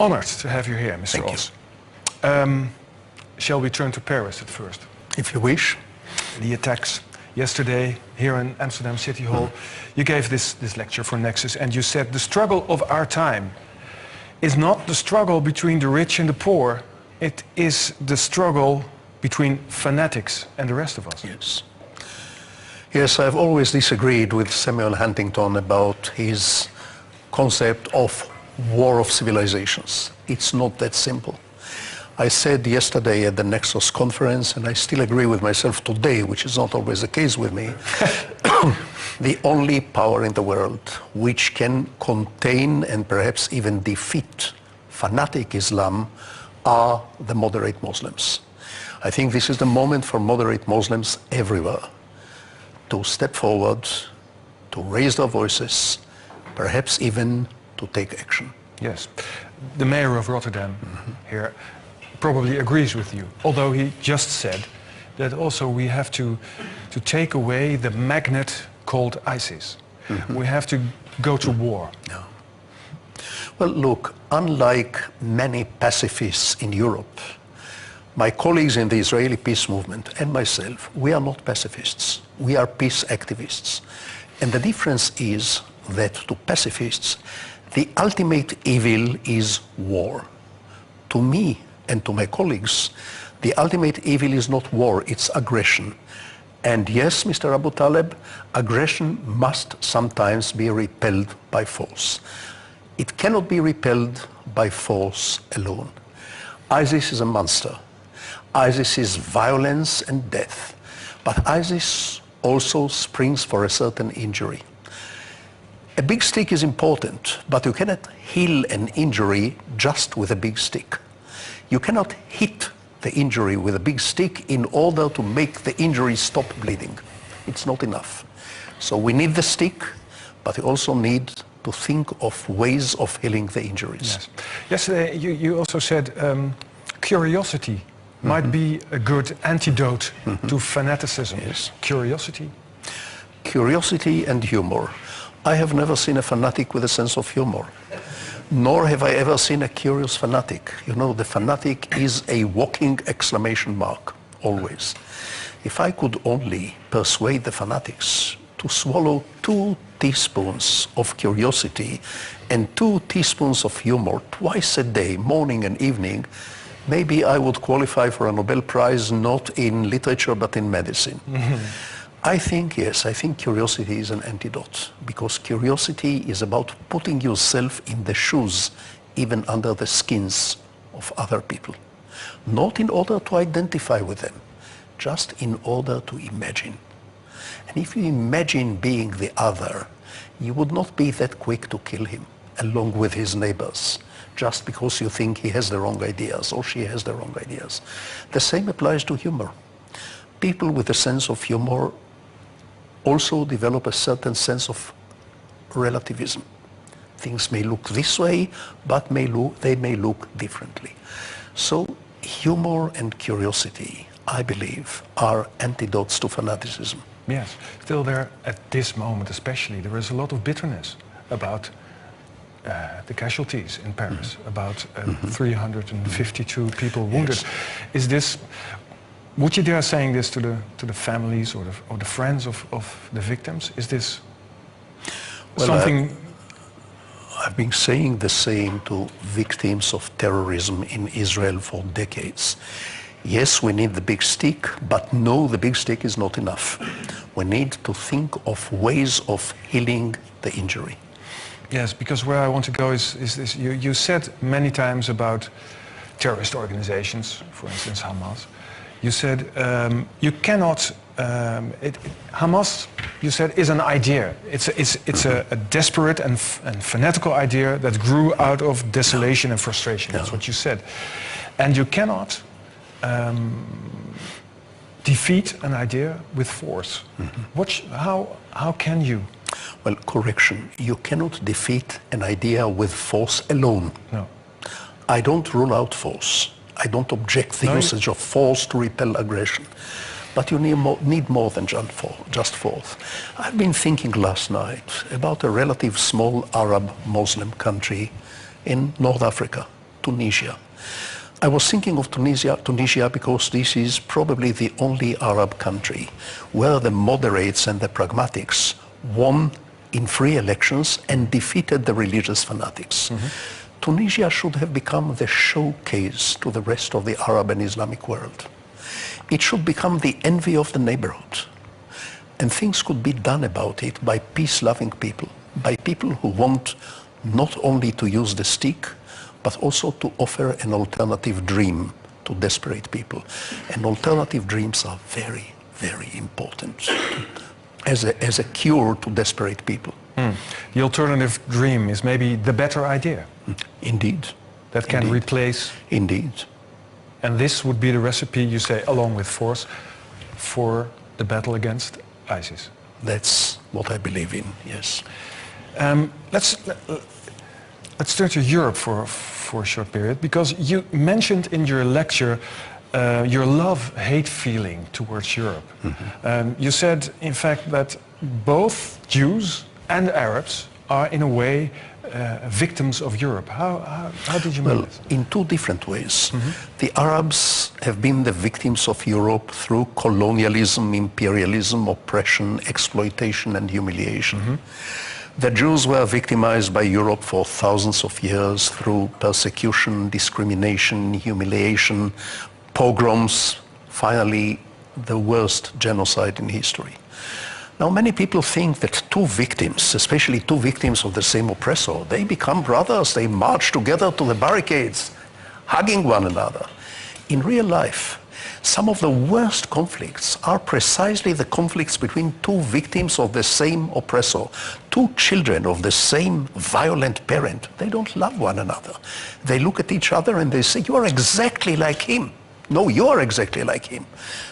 honored to have you here, Mr. Oz. Shall we turn to Paris at first? If you wish. The attacks yesterday here in Amsterdam City Hall. You gave this lecture for Nexus and you said the struggle of our time is not the struggle between the rich and the poor. It is the struggle between fanatics and the rest of us. Yes. Yes, I've always disagreed with Samuel Huntington about his concept of war of civilizations. It's not that simple. I said yesterday at the Nexus conference, and I still agree with myself today, which is not always the case with me, the only power in the world which can contain and perhaps even defeat fanatic Islam are the moderate Muslims. I think this is the moment for moderate Muslims everywhere to step forward, to raise their voices, perhaps even to take action. Yes. The mayor of Rotterdam here probably agrees with you, although he just said that also we have to take away the magnet called ISIS. We have to go to war. No. Well, look, unlike many pacifists in Europe, my colleagues in the Israeli peace movement and myself, we are not pacifists. We are peace activists. And the difference is that to pacifists, the ultimate evil is war. To me and to my colleagues, the ultimate evil is not war, it's aggression. And yes, Mr. Abu Taleb, aggression must sometimes be repelled by force. It cannot be repelled by force alone. ISIS is a monster. ISIS is violence and death. But ISIS also springs for a certain injury. A big stick is important, but you cannot heal an injury just with a big stick. You cannot hit the injury with a big stick in order to make the injury stop bleeding. It's not enough. So we need the stick, but we also need to think of ways of healing the injuries. Yes. Yesterday you also said curiosity might be a good antidote to fanaticism. Yes. Curiosity? Curiosity and humor. I have never seen a fanatic with a sense of humor. Nor have I ever seen a curious fanatic. You know, the fanatic is a walking exclamation mark, always. If I could only persuade the fanatics to swallow 2 teaspoons of curiosity and 2 teaspoons of humor twice a day, morning and evening, maybe I would qualify for a Nobel Prize not in literature but in medicine. I think, yes, I think curiosity is an antidote, because curiosity is about putting yourself in the shoes, even under the skins of other people. Not in order to identify with them, just in order to imagine. And if you imagine being the other, you would not be that quick to kill him, along with his neighbors, just because you think he has the wrong ideas or she has the wrong ideas. The same applies to humor. People with a sense of humor also develop a certain sense of relativism. Things may look this way, but they may look differently. So humor and curiosity, I believe, are antidotes to fanaticism. Yes, still there at this moment especially, there is a lot of bitterness about the casualties in Paris, about 352 people wounded. Yes. Is this, would you dare saying this to the families or the friends of the victims? Is this something? I've been saying the same to victims of terrorism in Israel for decades. Yes, we need the big stick, but no, the big stick is not enough. We need to think of ways of healing the injury. Yes, because where I want to go is this. You said many times about terrorist organizations, for instance Hamas. You said you cannot, Hamas, you said, is an idea. It's a desperate and fanatical idea that grew out of desolation and frustration. That's what you said. And you cannot defeat an idea with force. How can you? Well, correction. You cannot defeat an idea with force alone. No. I don't rule out force. I don't object the usage of force to repel aggression. But you need more than just force. I've been thinking last night about a relative small Arab Muslim country in North Africa, Tunisia. I was thinking of Tunisia because this is probably the only Arab country where the moderates and the pragmatics won in free elections and defeated the religious fanatics. Tunisia should have become the showcase to the rest of the Arab and Islamic world. It should become the envy of the neighborhood. And things could be done about it by peace-loving people, by people who want not only to use the stick, but also to offer an alternative dream to desperate people. And alternative dreams are very, very important as a cure to desperate people. The alternative dream is maybe the better idea. Indeed. That can replace... Indeed. And this would be the recipe, you say, along with force, for the battle against ISIS. That's what I believe in, yes. Let's turn to Europe for a short period, because you mentioned in your lecture your love-hate feeling towards Europe. You said, in fact, that both Jews and Arabs are, in a way, victims of Europe. How did you mean this? In two different ways. The Arabs have been the victims of Europe through colonialism, imperialism, oppression, exploitation, and humiliation. The Jews were victimized by Europe for thousands of years through persecution, discrimination, humiliation, pogroms, finally the worst genocide in history. Now, many people think that two victims, especially two victims of the same oppressor, they become brothers, they march together to the barricades, hugging one another. In real life, some of the worst conflicts are precisely the conflicts between two victims of the same oppressor, two children of the same violent parent. They don't love one another. They look at each other and they say, "You are exactly like him." No, you are exactly like him.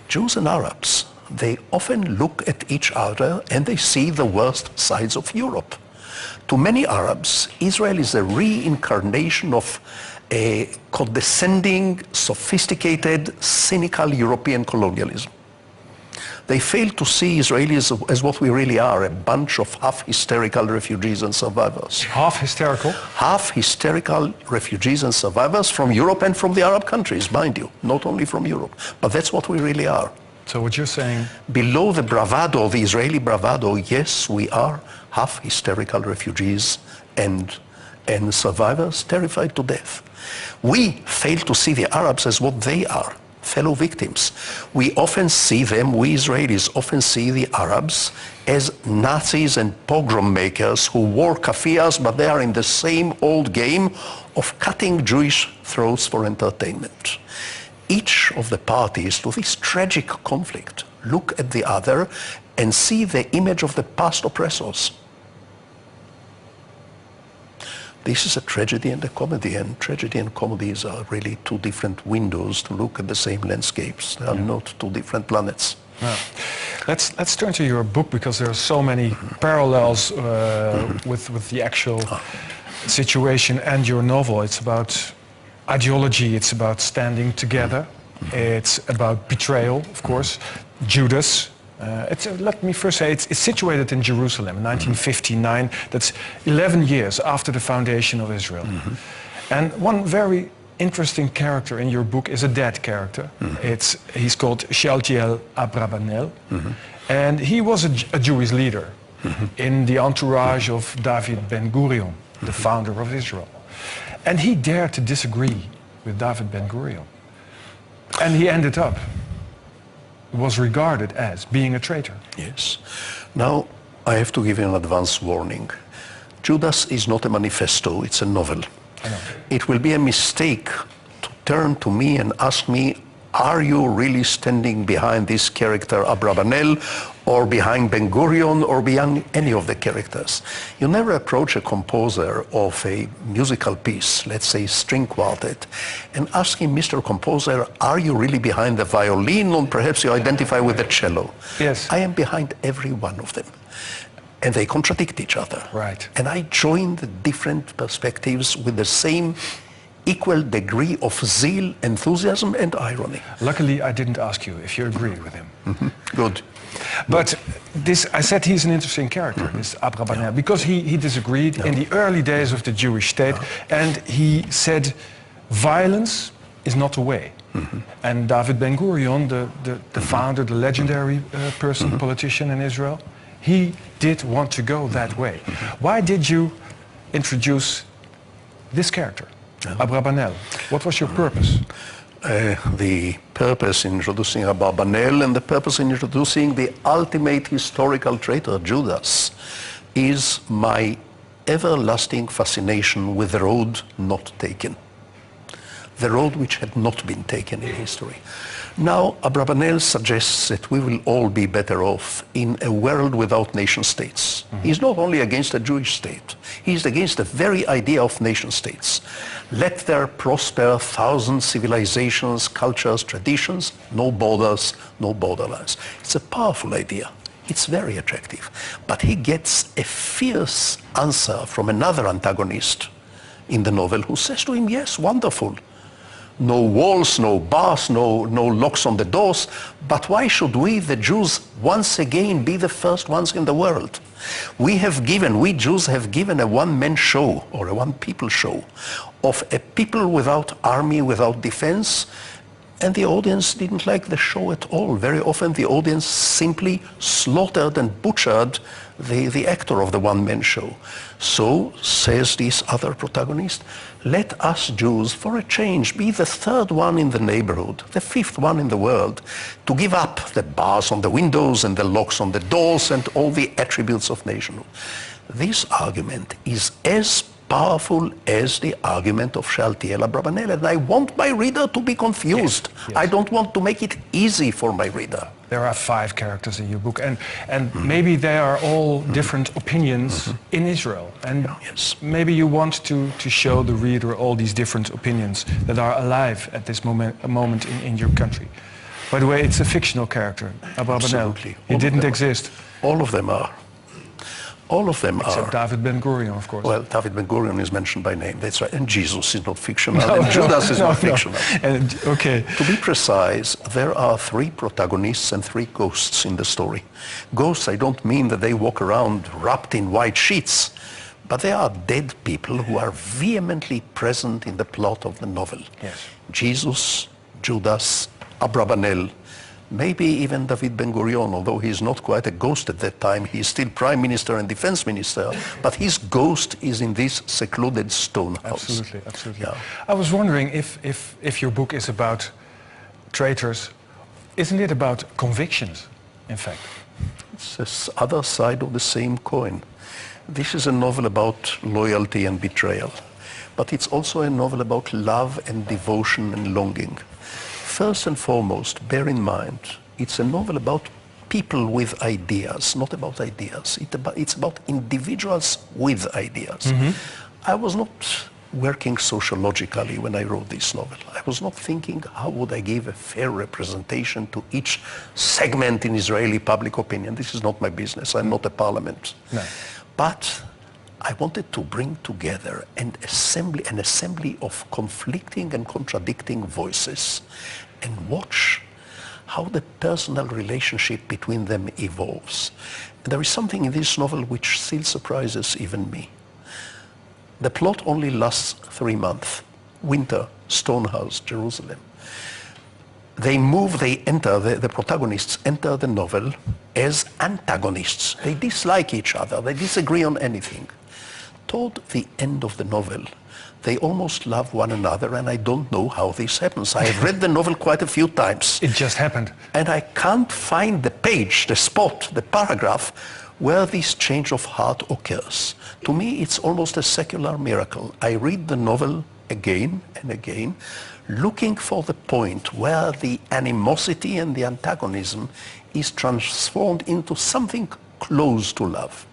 Jews and Arabs, they often look at each other and they see the worst sides of Europe. To many Arabs, Israel is a reincarnation of a condescending, sophisticated, cynical European colonialism. They fail to see Israelis as what we really are, a bunch of half-hysterical refugees and survivors. Half-hysterical? Half-hysterical refugees and survivors from Europe and from the Arab countries, mind you, not only from Europe. But that's what we really are. So what you're saying... Below the bravado, the Israeli bravado, yes, we are half-hysterical refugees and survivors terrified to death. We fail to see the Arabs as what they are, fellow victims. We often see them, we Israelis often see the Arabs as Nazis and pogrom makers who wore kafirs, but they are in the same old game of cutting Jewish throats for entertainment. Each of the parties to this tragic conflict look at the other and see the image of the past oppressors. This is a tragedy and a comedy, and tragedy and comedies are really two different windows to look at the same landscapes. They are not two different planets. Yeah. Let's turn to your book, because there are so many parallels with the actual situation and your novel. It's about ideology, it's about standing together, it's about betrayal, of course, Judas. Let me first say, it's situated in Jerusalem in 1959. That's 11 years after the foundation of Israel. And one very interesting character in your book is a dead character. He's called Shealtiel Abravanel. And he was a Jewish leader in the entourage of David Ben-Gurion, the founder of Israel. And he dared to disagree with David Ben-Gurion. And he ended up, was regarded as being a traitor. Yes. Now, I have to give you an advance warning. Judas is not a manifesto, it's a novel. I know. It will be a mistake to turn to me and ask me, are you really standing behind this character Abravanel, or behind Ben-Gurion, or behind any of the characters? You never approach a composer of a musical piece, let's say string quartet, and ask him, Mr. Composer, are you really behind the violin, or perhaps you identify with the cello? Yes. I am behind every one of them. And they contradict each other. Right. And I join the different perspectives with the same equal degree of zeal, enthusiasm, and irony. Luckily, I didn't ask you if you agreed with him. Good. But I said he's an interesting character, this Abravanel, because he disagreed in the early days of the Jewish state, and he said, violence is not the way. And David Ben-Gurion, the founder, the legendary person, politician in Israel, he did want to go that way. Why did you introduce this character, Abrabanel? What was your purpose? The purpose in introducing Abrabanel and the purpose in introducing the ultimate historical traitor, Judas, is my everlasting fascination with the road not taken. The road which had not been taken in history. Now, Abrabanel suggests that we will all be better off in a world without nation states. He's not only against a Jewish state, he's against the very idea of nation states. Let there prosper thousand civilizations, cultures, traditions, no borders, no borderlines. It's a powerful idea. It's very attractive. But he gets a fierce answer from another antagonist in the novel who says to him, yes, wonderful. No walls, no bars, no locks on the doors. But why should we, the Jews, once again be the first ones in the world? We Jews have given a one-man show or a one-people show of a people without army, without defense, and the audience didn't like the show at all. Very often the audience simply slaughtered and butchered the actor of the one-man show. So, says this other protagonist, let us Jews, for a change, be the third one in the neighborhood, the fifth one in the world, to give up the bars on the windows and the locks on the doors and all the attributes of nationhood. This argument is as powerful as the argument of Shealtiel Abrabanel, and I want my reader to be confused. Yes. I don't want to make it easy for my reader. There are 5 characters in your book, and maybe they are all different opinions in Israel. And maybe you want to show the reader all these different opinions that are alive at this moment in your country. By the way, it's a fictional character, Abrabanel. Absolutely. He didn't exist. All of them are. All of them Except are. David Ben-Gurion, of course. Well, David Ben-Gurion is mentioned by name, that's right. And Jesus is not fictional, and Judas is not fictional. Okay. To be precise, there are 3 protagonists and 3 ghosts in the story. Ghosts, I don't mean that they walk around wrapped in white sheets, but they are dead people who are vehemently present in the plot of the novel. Yes. Jesus, Judas, Abrabanel, maybe even David Ben-Gurion, although he's not quite a ghost at that time, he's still prime minister and defense minister, but his ghost is in this secluded stone house. Absolutely, absolutely. Yeah. I was wondering if your book is about traitors, isn't it about convictions, in fact? It's the other side of the same coin. This is a novel about loyalty and betrayal, but it's also a novel about love and devotion and longing. First and foremost, bear in mind, it's a novel about people with ideas, not about ideas. It's about individuals with ideas. I was not working sociologically when I wrote this novel. I was not thinking, how would I give a fair representation to each segment in Israeli public opinion? This is not my business. I'm not a parliament. No. But I wanted to bring together an assembly of conflicting and contradicting voices and watch how the personal relationship between them evolves. And there is something in this novel which still surprises even me. The plot only lasts 3 months. Winter, Stonehouse, Jerusalem. They enter, the protagonists enter the novel as antagonists. They dislike each other, they disagree on anything. Toward the end of the novel, they almost love one another, and I don't know how this happens. I have read the novel quite a few times. It just happened. And I can't find the page, the spot, the paragraph where this change of heart occurs. To me, it's almost a secular miracle. I read the novel again and again, looking for the point where the animosity and the antagonism is transformed into something close to love.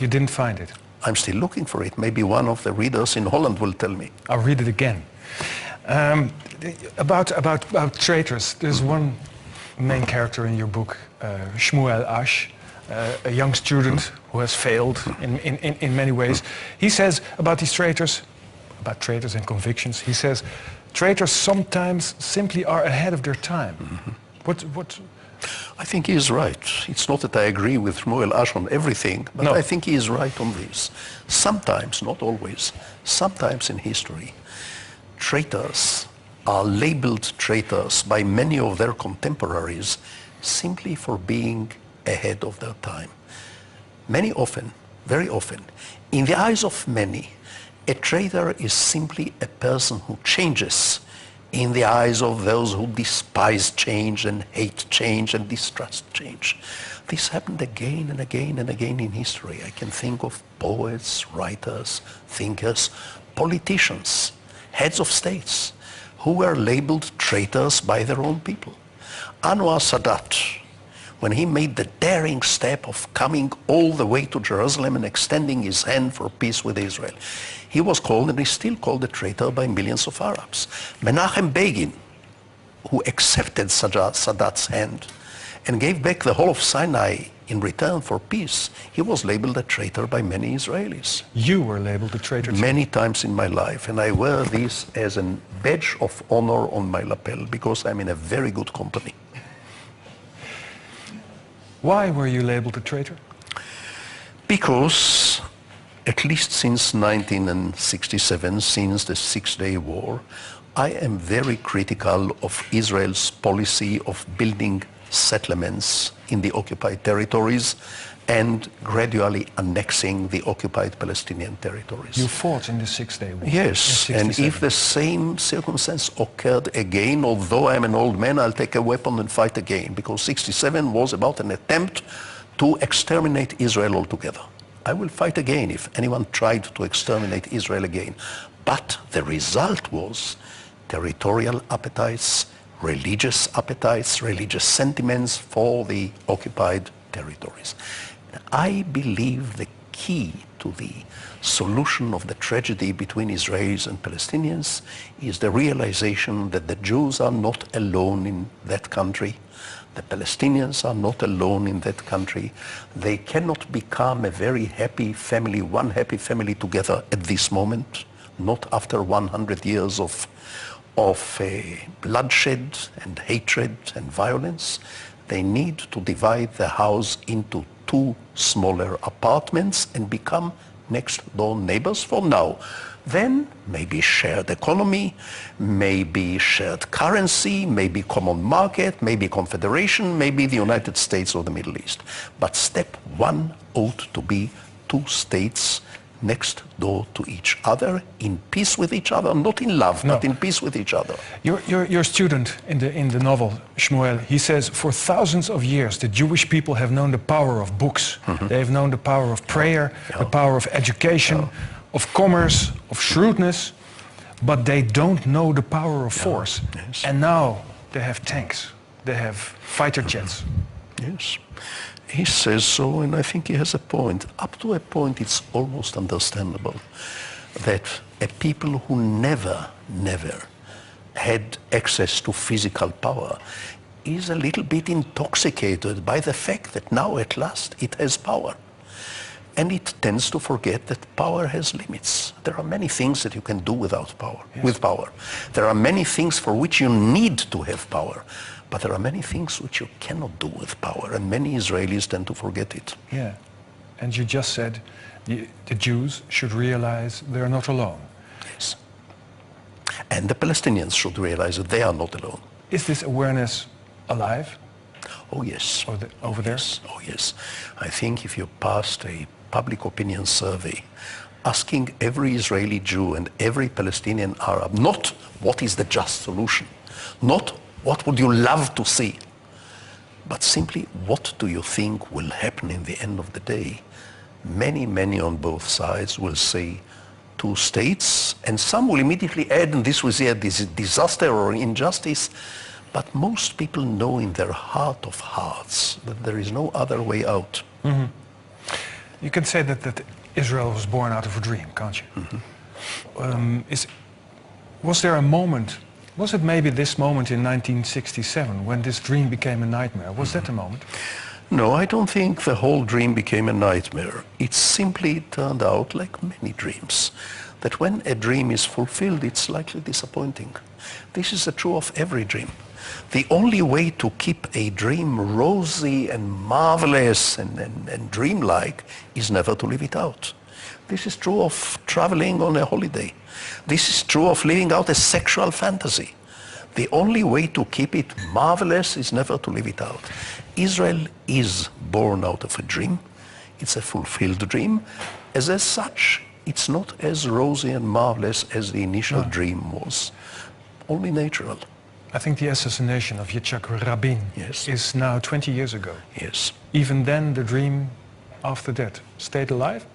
You didn't find it? I'm still looking for it. Maybe one of the readers in Holland will tell me. I'll read it again. About traitors, there's one main character in your book, Shmuel Ash, a young student who has failed in many ways. He says about these traitors, about traitors and convictions, he says, traitors sometimes simply are ahead of their time. What? I think he is right. It's not that I agree with Shmuel Ash on everything, but No. I think he is right on this. Sometimes, not always, sometimes in history, traitors are labeled traitors by many of their contemporaries simply for being ahead of their time. Many often, very often, in the eyes of many, a traitor is simply a person who changes. In the eyes of those who despise change and hate change and distrust change. This happened again and again and again in history. I can think of poets, writers, thinkers, politicians, heads of states, who were labeled traitors by their own people. Anwar Sadat, when he made the daring step of coming all the way to Jerusalem and extending his hand for peace with Israel, he was called, and is still called, a traitor by millions of Arabs. Menachem Begin, who accepted Sadat's hand and gave back the whole of Sinai in return for peace, he was labeled a traitor by many Israelis. You were labeled a traitor too. Many times in my life, and I wear this as a badge of honor on my lapel because I'm in a very good company. Why were you labeled a traitor? Because, at least since 1967, since the Six-Day War, I am very critical of Israel's policy of building settlements in the occupied territories and gradually annexing the occupied Palestinian territories. You fought in the Six-Day War. Yes, and if the same circumstance occurred again, although I'm an old man, I'll take a weapon and fight again, because 67 was about an attempt to exterminate Israel altogether. I will fight again if anyone tried to exterminate Israel again. But the result was territorial appetites, religious sentiments for the occupied territories. I believe the key to the solution of the tragedy between Israelis and Palestinians is the realization that the Jews are not alone in that country. The Palestinians are not alone in that country. They cannot become a very happy family, one happy family together at this moment, not after 100 years of bloodshed and hatred and violence. They need to divide the house into two smaller apartments and become next door neighbors for now. Then maybe shared economy, maybe shared currency, maybe common market, maybe confederation, maybe the United States or the Middle East. But step one ought to be two states next door to each other, in peace with each other, not in love, but in peace with each other. Your student in the novel, Shmuel, he says, for thousands of years the Jewish people have known the power of books. They have known the power of prayer, the power of education, of commerce, of shrewdness, but they don't know the power of force. Yes. And now they have tanks, they have fighter jets. Yes. He says so, and I think he has a point. Up to a point, it's almost understandable that a people who never had access to physical power is a little bit intoxicated by the fact that now at last it has power. And it tends to forget that power has limits. There are many things that you can do without power, with power. There are many things for which you need to have power. But there are many things which you cannot do with power, and many Israelis tend to forget it. Yeah, and you just said the Jews should realize they're not alone. Yes. And the Palestinians should realize that they are not alone. Is this awareness alive? Oh yes. Over there? Yes. Oh yes. I think if you passed a public opinion survey asking every Israeli Jew and every Palestinian Arab not what is the just solution, not what would you love to see, but simply what do you think will happen in the end of the day, many on both sides will say two states, and some will immediately add, and this was a disaster or injustice, but most people know in their heart of hearts that there is no other way out. Mm-hmm. You can say that Israel was born out of a dream, can't you? Mm-hmm. Was there a moment, was it maybe this moment in 1967 when this dream became a nightmare? Was that a moment? No, I don't think the whole dream became a nightmare. It simply turned out like many dreams, that when a dream is fulfilled, it's slightly disappointing. This is true of every dream. The only way to keep a dream rosy and marvelous and dreamlike is never to leave it out. This is true of traveling on a holiday. This is true of living out a sexual fantasy. The only way to keep it marvelous is never to live it out. Israel is born out of a dream. It's a fulfilled dream. As such, it's not as rosy and marvelous as the initial dream was. Only natural. I think the assassination of Yitzhak Rabin is now 20 years ago. Yes. Even then, the dream after that stayed alive?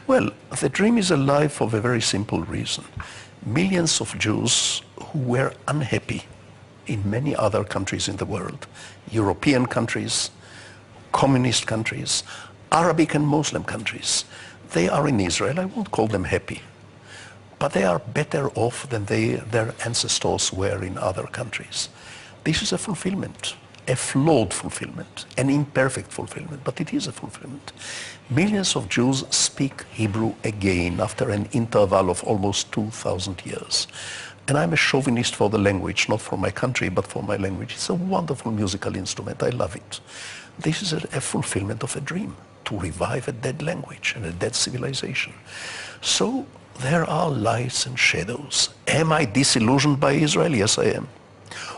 Well, the dream is alive for a very simple reason. Millions of Jews who were unhappy in many other countries in the world, European countries, communist countries, Arabic and Muslim countries, they are in Israel. I won't call them happy, but they are better off than their ancestors were in other countries. This is a fulfillment, a flawed fulfillment, an imperfect fulfillment, but it is a fulfillment. Millions of Jews speak Hebrew again after an interval of almost 2,000 years. And I'm a chauvinist for the language, not for my country, but for my language. It's a wonderful musical instrument. I love it. This is a fulfillment of a dream, to revive a dead language and a dead civilization. So there are lights and shadows. Am I disillusioned by Israel? Yes, I am.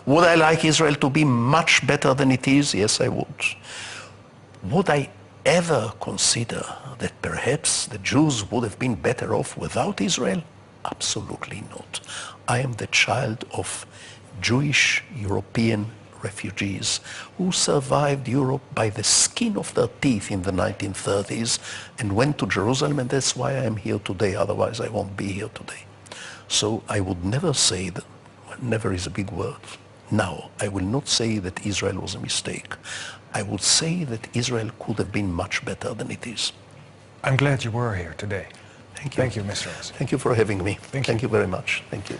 Would I like Israel to be much better than it is? Yes, I would. Would I ever consider that perhaps the Jews would have been better off without Israel? Absolutely not. I am the child of Jewish European refugees who survived Europe by the skin of their teeth in the 1930s and went to Jerusalem, and that's why I am here today. Otherwise, I won't be here today. So I would never say that, never is a big word. Now, I will not say that Israel was a mistake. I would say that Israel could have been much better than it is. I'm glad you were here today. Thank you. Thank you, Mr. Amos. Thank you for having me. Thank you very much. Thank you.